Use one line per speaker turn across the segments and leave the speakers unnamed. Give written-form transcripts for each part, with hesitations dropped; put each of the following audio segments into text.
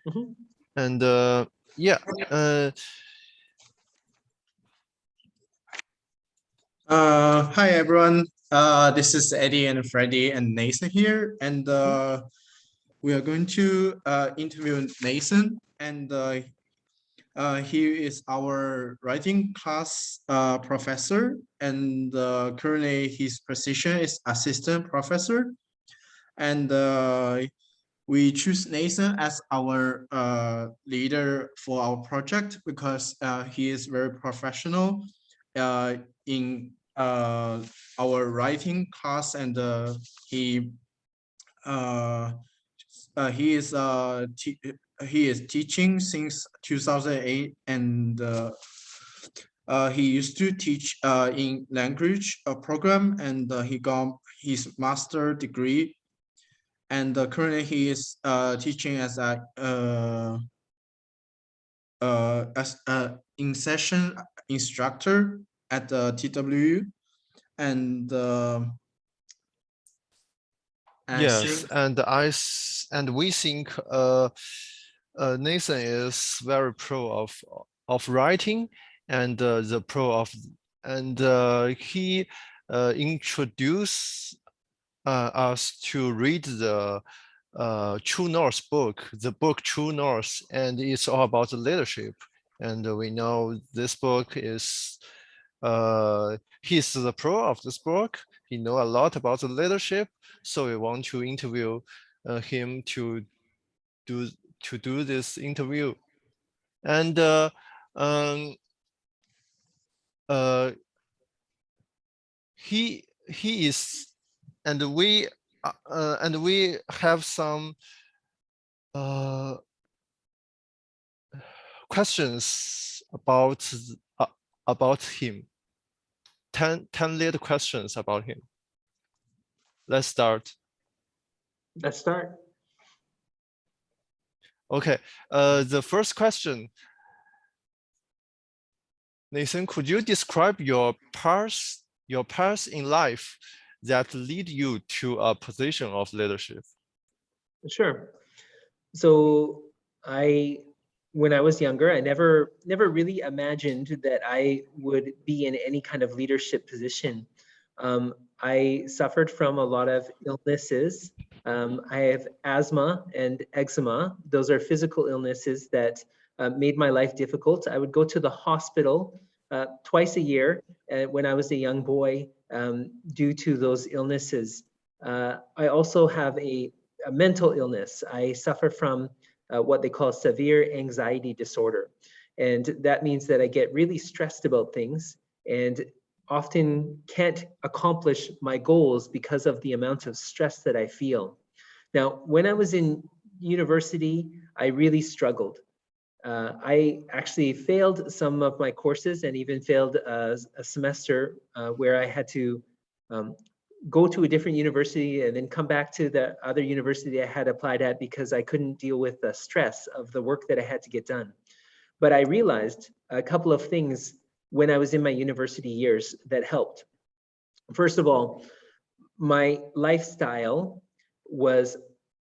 Mhm.
And yeah,
Hi everyone. This is Eddie and Freddie and Nathan here, and we are going to interview Nathan. And he is our writing class professor, and currently his position is assistant professor. And we choose Nathan as our leader for our project because he is very professional in our writing class, and he uh, he is he is teaching since 2008, and he used to teach in language program, and he got his master degree, and currently he is teaching as a in session instructor at the TWU, and
yes, and we think Nathan is very pro of writing, and the pro of, and he introduced us to read the True North book, the book True North, and it's all about leadership. And we know this book is, he's the pro of this book. He know a lot about the leadership, so we want to interview him do to do this interview. And um, he is, and we have some questions about him. 10 little questions about him. Let's start.
Let's start.
Okay, the first question. Nathan, could you describe your paths in life that lead you to a position of leadership?
Sure. So when I was younger, I never really imagined that I would be in any kind of leadership position. I suffered from a lot of illnesses. I have asthma and eczema. Those are physical illnesses that made my life difficult. I would go to the hospital twice a year when I was a young boy due to those illnesses. I also have a mental illness. I suffer from what they call severe anxiety disorder. And that means that I get really stressed about things and often can't accomplish my goals because of the amount of stress that I feel. Now, when I was in university, I really struggled. I actually failed some of my courses and even failed a semester where I had to go to a different university and then come back to the other university I had applied at because I couldn't deal with the stress of the work that I had to get done. But I realized a couple of things when I was in my university years that helped. First of all, my lifestyle was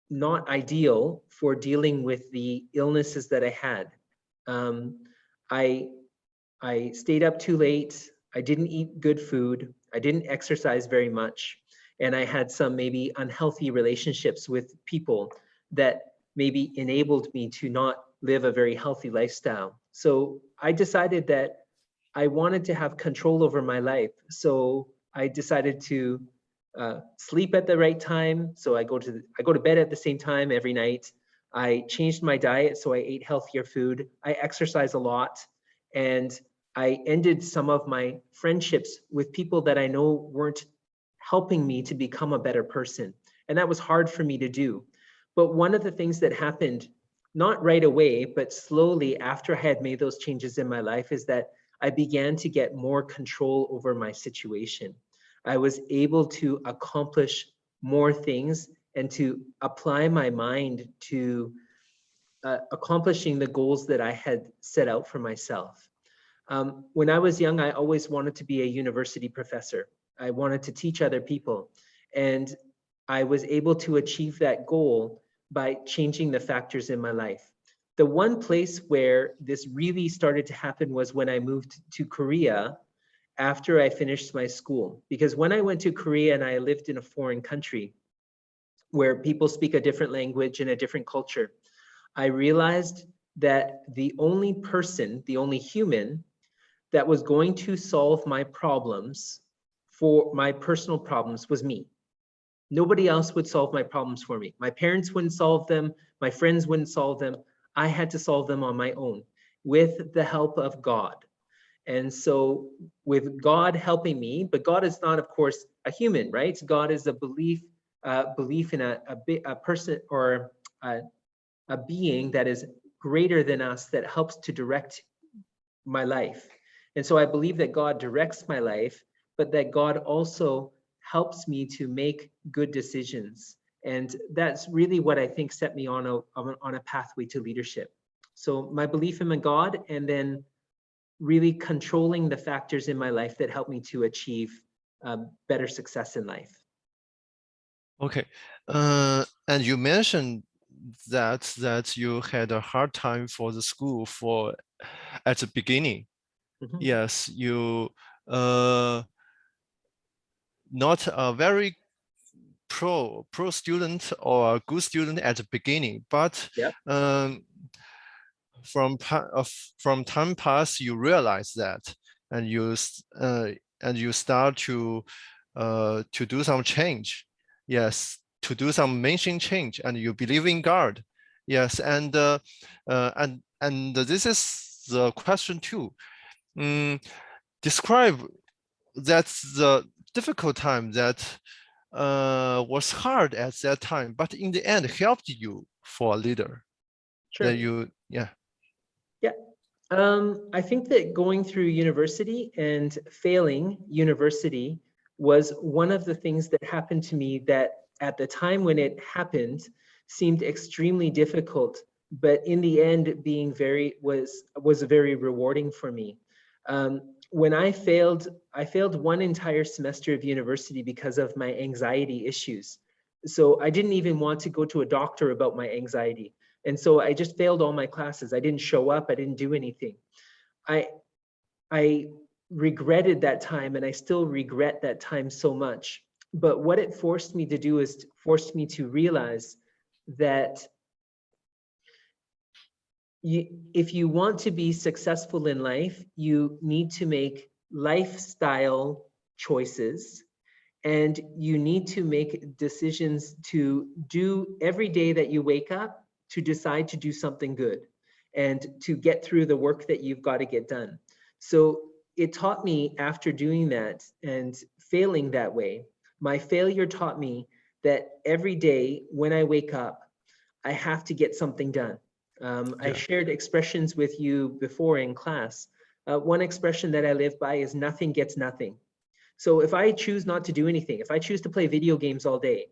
not ideal for dealing with the illnesses that I had. Um, I I stayed up too late. I didn't eat good food. I didn't exercise very much. And I had some maybe unhealthy relationships with people that maybe enabled me to not live a very healthy lifestyle. So I decided that I wanted to have control over my life. So I decided to sleep at the right time. So I go to bed at the same time every night. I changed my diet, so I ate healthier food. I exercise a lot, and I ended some of my friendships with people that I know weren't helping me to become a better person. And that was hard for me to do. But one of the things that happened, not right away, but slowly after I had made those changes in my life, is that I began to get more control over my situation. I was able to accomplish more things and to apply my mind to accomplishing the goals that I had set out for myself. When I was young, I always wanted to be a university professor. I wanted to teach other people. And I was able to achieve that goal by changing the factors in my life. The one place where this really started to happen was when I moved to Korea after I finished my school. Because when I went to Korea and I lived in a foreign country where people speak a different language and a different culture, I realized that the only person, the only human that was going to solve my problems, for my personal problems, was me. Nobody else would solve my problems for me. My parents wouldn't solve them. My friends wouldn't solve them. I had to solve them on my own with the help of God. And so with God helping me, but God is not, of course, a human, right? God is a belief in a person or a being that is greater than us, that helps to direct my life. And so I believe that God directs my life, but that God also helps me to make good decisions. And that's really what I think set me on a pathway to leadership. So my belief in my God, and then really controlling the factors in my life that help me to achieve better success in life.
Okay, and you mentioned that you had a hard time for the school at the beginning.
Mhm.
Yes, you not a very pro student or a good student at the beginning, but
Yep.
from time pass, you realize that, and you start to do some change. Yes, to do some mainstream change, and you believe in God. Yes, and this is the question too. Describe that's the difficult time that was hard at that time, but in the end helped you for a leader.
Sure.
That you, yeah.
Yeah. I think that going through university and failing university was one of the things that happened to me that at the time when it happened seemed extremely difficult, but in the end being was very rewarding for me. When I failed one entire semester of university because of my anxiety issues. So I didn't even want to go to a doctor about my anxiety. And so I just failed all my classes. I didn't show up. I didn't do anything. I regretted that time, and I still regret that time so much. But what it forced me to do is forced me to realize that if you want to be successful in life, you need to make lifestyle choices, and you need to make decisions to do every day that you wake up, to decide to do something good and to get through the work that you've got to get done. So it taught me, after doing that and failing that way, my failure taught me that every day when I wake up, I have to get something done. I shared expressions with you before in class. One expression that I live by is nothing gets nothing. So if I choose not to do anything, if I choose to play video games all day,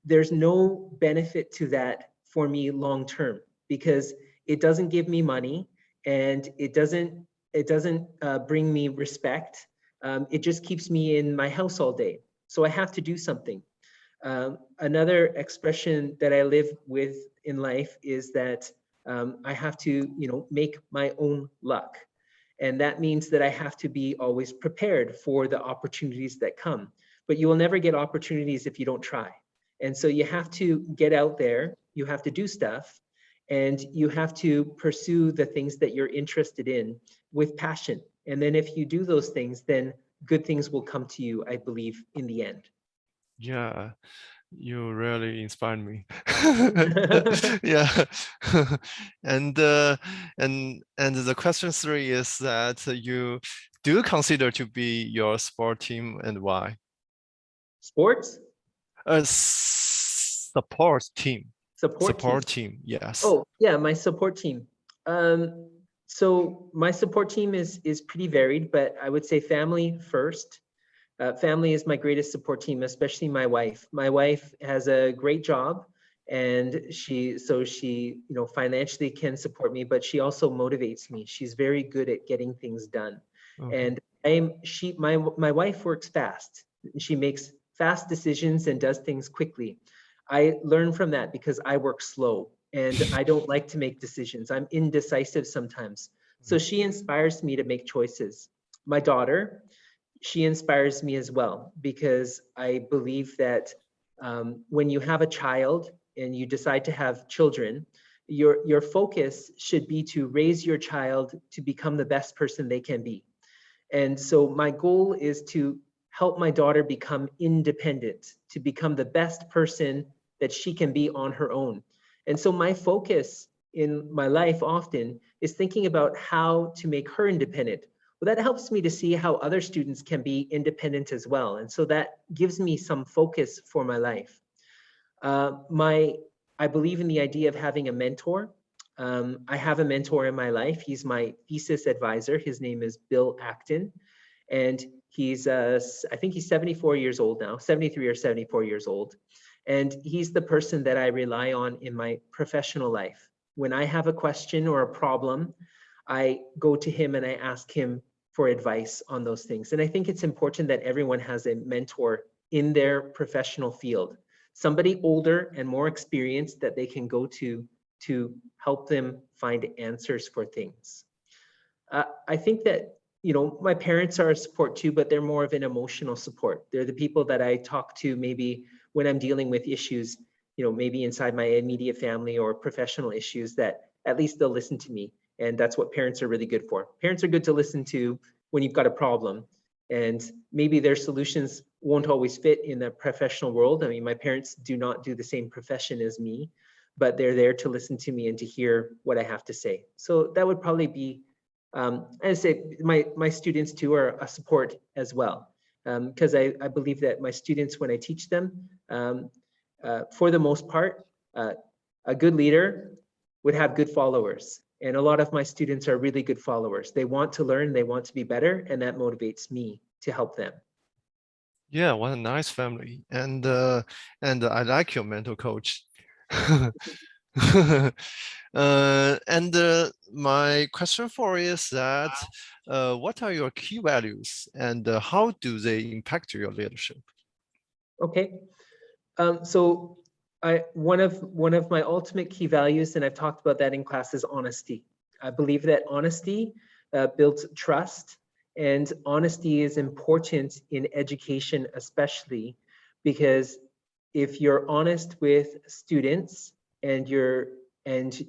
there's no benefit to that for me long term, because it doesn't give me money, and it doesn't bring me respect. It just keeps me in my house all day. So I have to do something. Another expression that I live with in life is that I have to, make my own luck. And that means that I have to be always prepared for the opportunities that come. But you will never get opportunities if you don't try. And so you have to get out there, you have to do stuff, and you have to pursue the things that you're interested in with passion. And then if you do those things, then good things will come to you, I believe, in the end.
Yeah, you really inspired me. Yeah. And the question 3 is that you do consider to be your sport team, and why?
Sports?
Support team.
Support
team, yes.
Oh, yeah, my support team. So my support team is pretty varied, but I would say family first. Family is my greatest support team, especially my wife. My wife has a great job, and she financially can support me, but she also motivates me. She's very good at getting things done.
Okay.
And my wife works fast. She makes fast decisions and does things quickly. I learn from that because I work slow. and I don't like to make decisions. I'm indecisive sometimes. So she inspires me to make choices. My daughter, she inspires me as well, because I believe that when you have a child and you decide to have children, your focus should be to raise your child to become the best person they can be. And so my goal is to help my daughter become independent, to become the best person that she can be on her own. And so my focus in my life often is thinking about how to make her independent. Well, that helps me to see how other students can be independent as well. And so that gives me some focus for my life. I believe in the idea of having a mentor. I have a mentor in my life. He's my thesis advisor. His name is Bill Acton. And he's, I think he's 74 years old now, 73 or 74 years old. And he's the person that I rely on in my professional life. When I have a question or a problem, I go to him and I ask him for advice on those things. And I think it's important that everyone has a mentor in their professional field, somebody older and more experienced that they can go to help them find answers for things. I think that, you know, my parents are a support too, but they're more of an emotional support. They're the people that I talk to maybe when I'm dealing with issues, you know, maybe inside my immediate family or professional issues, that at least they'll listen to me. And that's what parents are really good for. Parents are good to listen to when you've got a problem, and maybe their solutions won't always fit in the professional world. I mean, my parents do not do the same profession as me, but they're there to listen to me and to hear what I have to say. So that would probably be, as I say, my students too are a support as well, because I believe that my students, when I teach them, for the most part, a good leader would have good followers. And a lot of my students are really good followers. They want to learn, they want to be better, and that motivates me to help them.
Yeah, what a nice family. And I like your mental coach. My question for you is that what are your key values, and how do they impact your leadership?
Okay, so one of my ultimate key values, and I've talked about that in class, is honesty. I believe that honesty builds trust, and honesty is important in education, especially because if you're honest with students and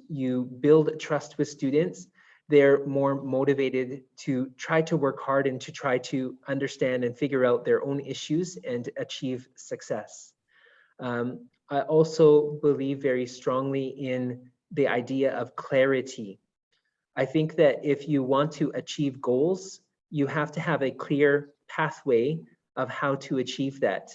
you build trust with students, they're more motivated to try to work hard and to try to understand and figure out their own issues and achieve success. I also believe very strongly in the idea of clarity. I think that if you want to achieve goals, you have to have a clear pathway of how to achieve that.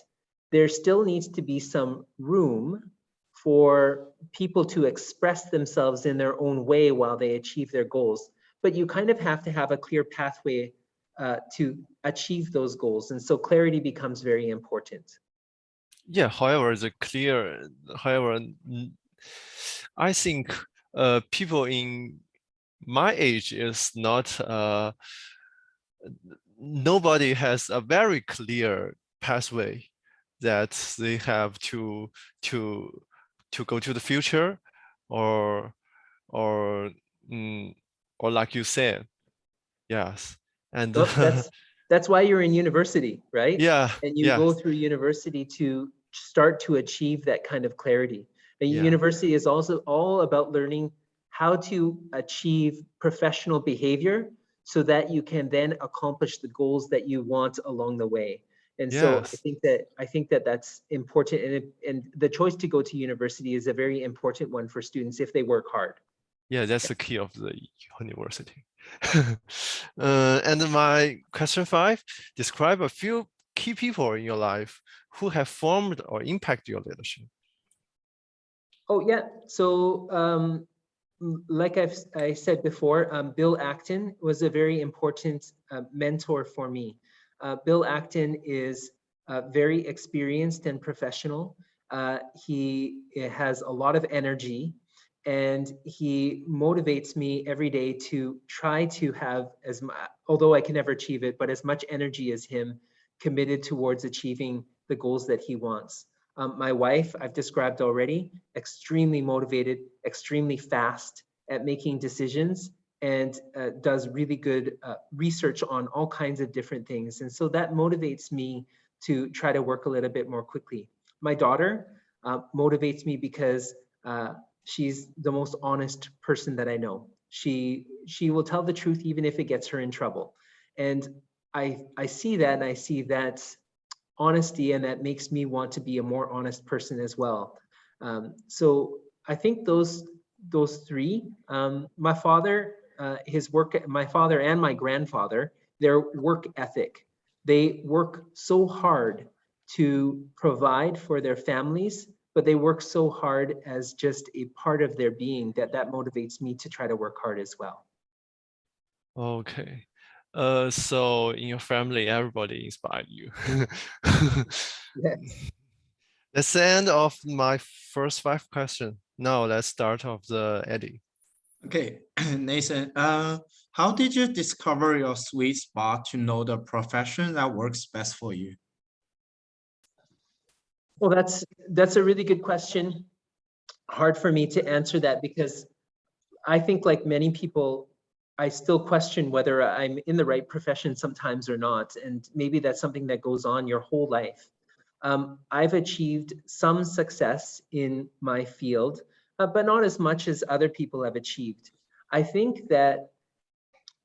There still needs to be some room for people to express themselves in their own way while they achieve their goals. But you kind of have to have a clear pathway to achieve those goals. And so clarity becomes very important.
Yeah, however, I think people in my age is not, nobody has a very clear pathway that they have to go to the future, or like you said, yes. And
Well, that's why you're in university, right?
yeah,
And you
yeah,
go through university to start to achieve that kind of clarity. And
yeah.
university is also all about learning how to achieve professional behavior so that you can then accomplish the goals that you want along the way. And so
Yes.
I think that that's important, and the choice to go to university is a very important one for students if they work hard.
Yeah, that's the key of the university. And my question 5, describe a few key people in your life who have formed or impacted your leadership.
Oh yeah, so like I said before, Bill Acton was a very important mentor for me. Bill Acton is very experienced and professional. He has a lot of energy, and he motivates me every day to try to have as much, although I can never achieve it, but as much energy as him, committed towards achieving the goals that he wants. My wife, I've described already, extremely motivated, extremely fast at making decisions, and does really good research on all kinds of different things. And so that motivates me to try to work a little bit more quickly. My daughter motivates me because she's the most honest person that I know. She will tell the truth even if it gets her in trouble. And I see that, and I see that honesty, and that makes me want to be a more honest person as well. So I think those three, my father, my father and my grandfather, their work ethic, they work so hard to provide for their families, but they work so hard as just a part of their being that motivates me to try to work hard as well.
Okay. So in your family, everybody inspired you.
Yes.
That's the end of my first 5 questions. Now let's start off the Eddie.
Okay, Nathan, how did you discover your sweet spot to know the profession that works best for you?
Well, that's a really good question. Hard for me to answer that because I think, like many people, I still question whether I'm in the right profession sometimes or not. And maybe that's something that goes on your whole life. I've achieved some success in my field, but not as much as other people have achieved. I think that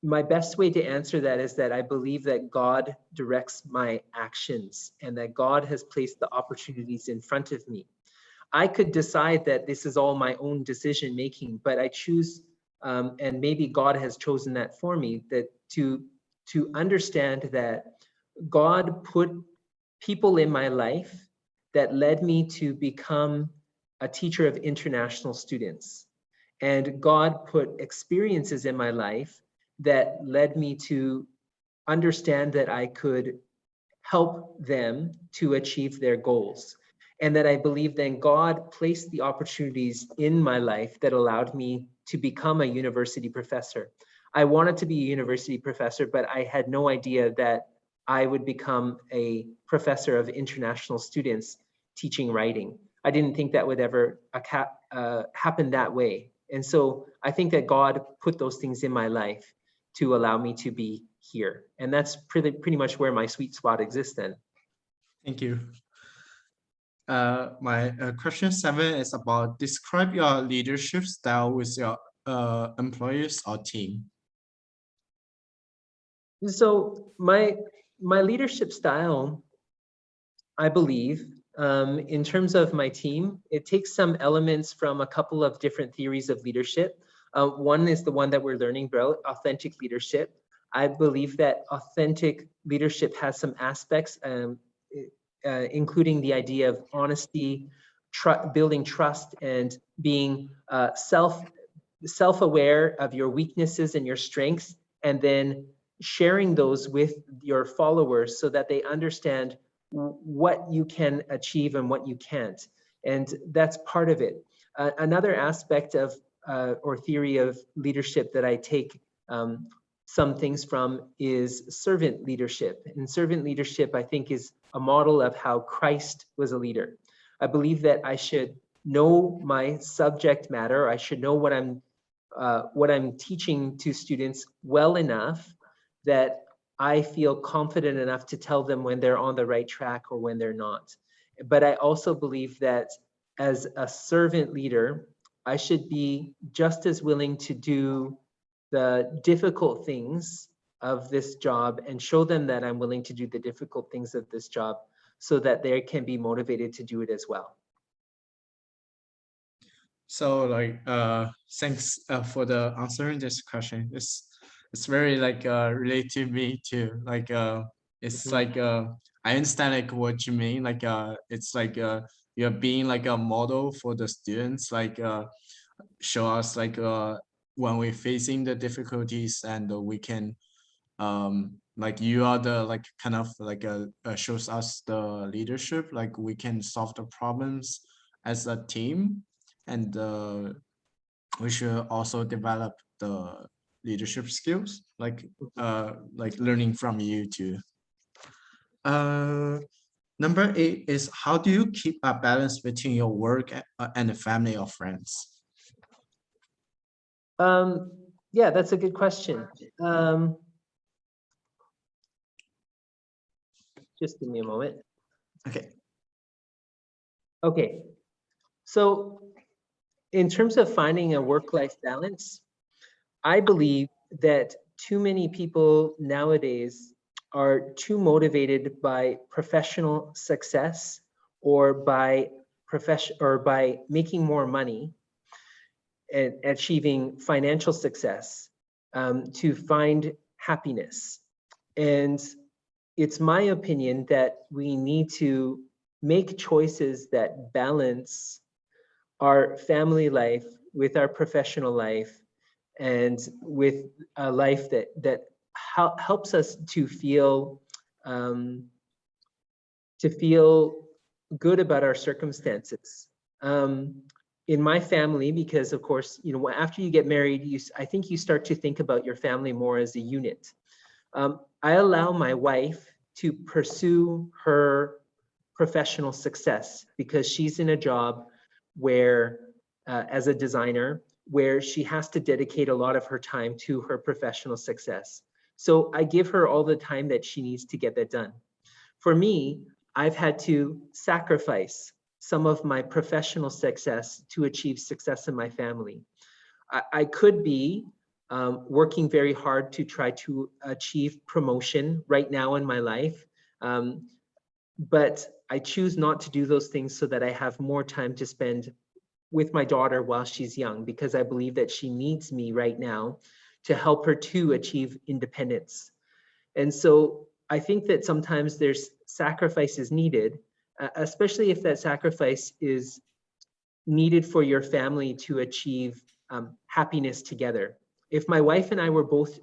my best way to answer that is that I believe that God directs my actions and that God has placed the opportunities in front of me. I could decide that this is all my own decision making, but I choose, and maybe God has chosen that for me, that to understand that God put people in my life that led me to become a teacher of international students. And God put experiences in my life that led me to understand that I could help them to achieve their goals. And that I believe then God placed the opportunities in my life that allowed me to become a university professor. I wanted to be a university professor, but I had no idea that I would become a professor of international students teaching writing. I didn't think that would ever happen that way. And so I think that God put those things in my life to allow me to be here. And that's pretty much where my sweet spot exists then.
Thank you. My question 7 is about describe your leadership style with your employees or team.
So my leadership style, I believe, in terms of my team, it takes some elements from a couple of different theories of leadership. One is the one that we're learning about, authentic leadership. I believe that authentic leadership has some aspects, including the idea of honesty, building trust, and being self-aware of your weaknesses and your strengths, and then sharing those with your followers so that they understand what you can achieve and what you can't. And that's part of it. Another aspect of or theory of leadership that I take some things from is servant leadership. And servant leadership, I think, is a model of how Christ was a leader. I believe that I should know my subject matter. I should know what I'm teaching to students well enough that I feel confident enough to tell them when they're on the right track or when they're not. But I also believe that as a servant leader, I should be just as willing to do the difficult things of this job and show them that I'm willing to do the difficult things of this job so that they can be motivated to do it as well.
So like thanks for the answering this question. It's very like relate to me too. Like it's
Mhm.
like I understand like what you mean. Like it's like you're being like a model for the students. Like show us like when we're facing the difficulties and we can like you are the like kind of like shows us the leadership. Like we can solve the problems as a team, and we should also develop the leadership skills like learning from you too. Number 8 is how do you keep a balance between your work and the family or friends?
Yeah, that's a good question. Just give me a moment.
Okay.
Okay, so in terms of finding a work-life balance, I believe that too many people nowadays are too motivated by professional success or by making more money and achieving financial success to find happiness. And it's my opinion that we need to make choices that balance our family life with our professional life and with a life that helps us to feel good about our circumstances. In my family, because of course, you know, after you get married, I think you start to think about your family more as a unit. I allow my wife to pursue her professional success because she's in a job where, as a designer, where she has to dedicate a lot of her time to her professional success. So I give her all the time that she needs to get that done. For me, I've had to sacrifice some of my professional success to achieve success in my family. I could be working very hard to try to achieve promotion right now in my life. But I choose not to do those things so that I have more time to spend with my daughter while she's young, because I believe that she needs me right now to help her to achieve independence. And so I think that sometimes there's sacrifices needed, especially if that sacrifice is needed for your family to achieve happiness together. If my wife and I were both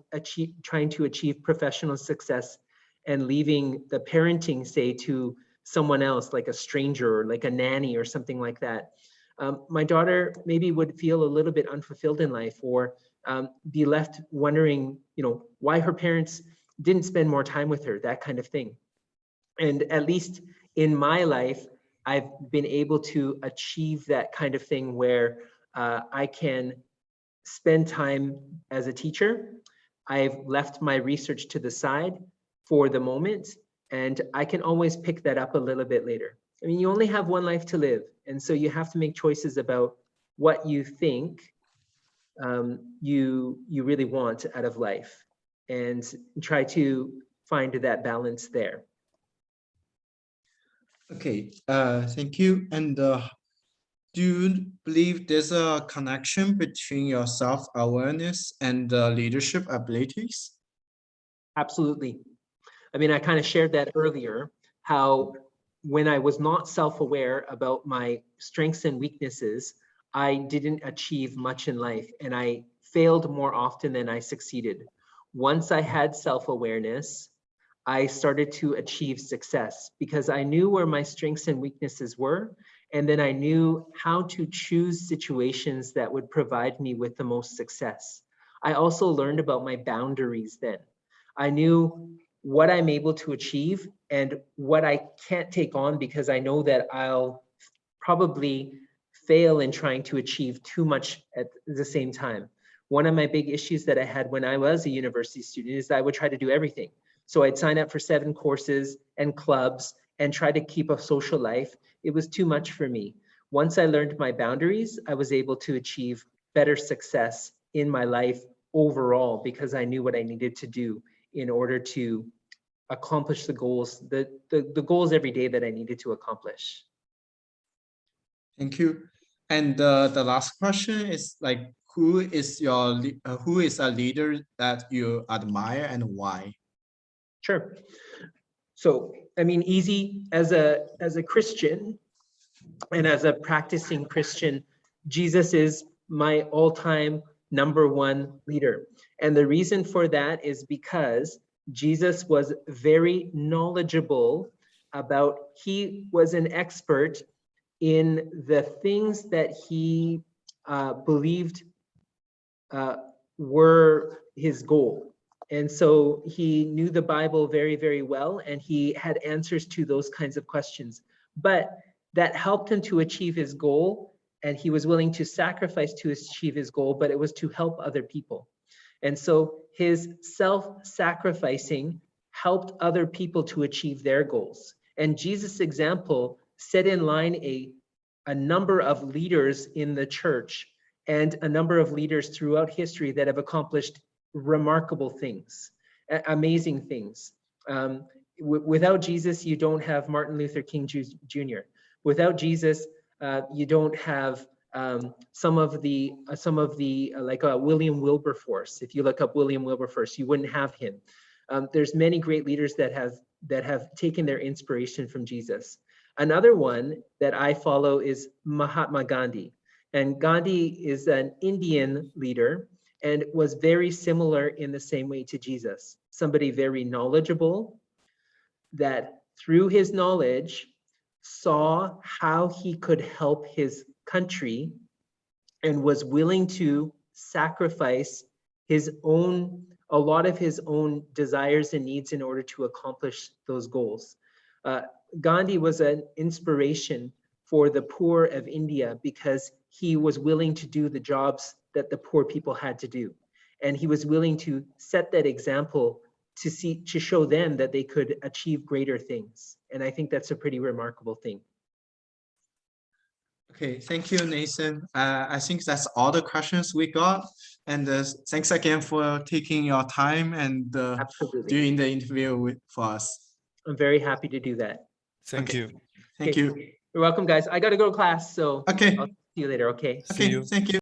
trying to achieve professional success and leaving the parenting, say, to someone else, like a stranger or like a nanny or something like that, my daughter maybe would feel a little bit unfulfilled in life, or be left wondering, you know, why her parents didn't spend more time with her, that kind of thing. And at least in my life, I've been able to achieve that kind of thing where I can spend time as a teacher. I've left my research to the side for the moment, and I can always pick that up a little bit later. I mean, you only have one life to live, and so you have to make choices about what you think you really want out of life, and try to find that balance there.
Okay, thank you. And do you believe there's a connection between your self-awareness and leadership abilities?
Absolutely. I mean, I kind of shared that earlier, how when I was not self-aware about my strengths and weaknesses, I didn't achieve much in life, and I failed more often than I succeeded. Once I had self-awareness, I started to achieve success because I knew where my strengths and weaknesses were, and then I knew how to choose situations that would provide me with the most success. I also learned about my boundaries then. I knew what I'm able to achieve and what I can't take on, because I know that I'll probably fail in trying to achieve too much at the same time. One of my big issues that I had when I was a university student is that I would try to do everything. So I'd sign up for 7 courses and clubs and try to keep a social life. It was too much for me. Once I learned my boundaries, I was able to achieve better success in my life overall, because I knew what I needed to do in order to accomplish the goals, the goals every day that I needed to accomplish.
Thank you. And the last question is like, who is a leader that you admire and why?
Sure. So, I mean, easy as a Christian and as a practicing Christian, Jesus is my all-time #1 leader. And the reason for that is because Jesus was very knowledgeable about, he was an expert in the things that he believed were his goal. And so he knew the Bible very, very well, and he had answers to those kinds of questions. But that helped him to achieve his goal, and he was willing to sacrifice to achieve his goal, but it was to help other people. And so his self-sacrificing helped other people to achieve their goals. And Jesus' example set in line a number of leaders in the church and a number of leaders throughout history that have accomplished remarkable things, amazing things. Without Jesus, you don't have Martin Luther King Jr. Without Jesus, you don't have some of the like William Wilberforce. If you look up William Wilberforce, you wouldn't have him. There's many great leaders that have taken their inspiration from Jesus. Another one that I follow is Mahatma Gandhi. And Gandhi is an Indian leader and was very similar in the same way to Jesus. Somebody very knowledgeable that through his knowledge saw how he could help his country and was willing to sacrifice a lot of his own desires and needs in order to accomplish those goals. Gandhi was an inspiration for the poor of India because he was willing to do the jobs that the poor people had to do. And he was willing to set that example to show them that they could achieve greater things. And I think that's a pretty remarkable thing.
Okay, thank you, Nathan. I think that's all the questions we got. And thanks again for taking your time and
Absolutely.
doing the interview for us.
I'm very happy to do that.
Thank
Okay.
you.
Thank
Okay.
you.
You're welcome, guys. I got to go to class, so
Okay.
I'll see you later, okay?
See you.
Thank you.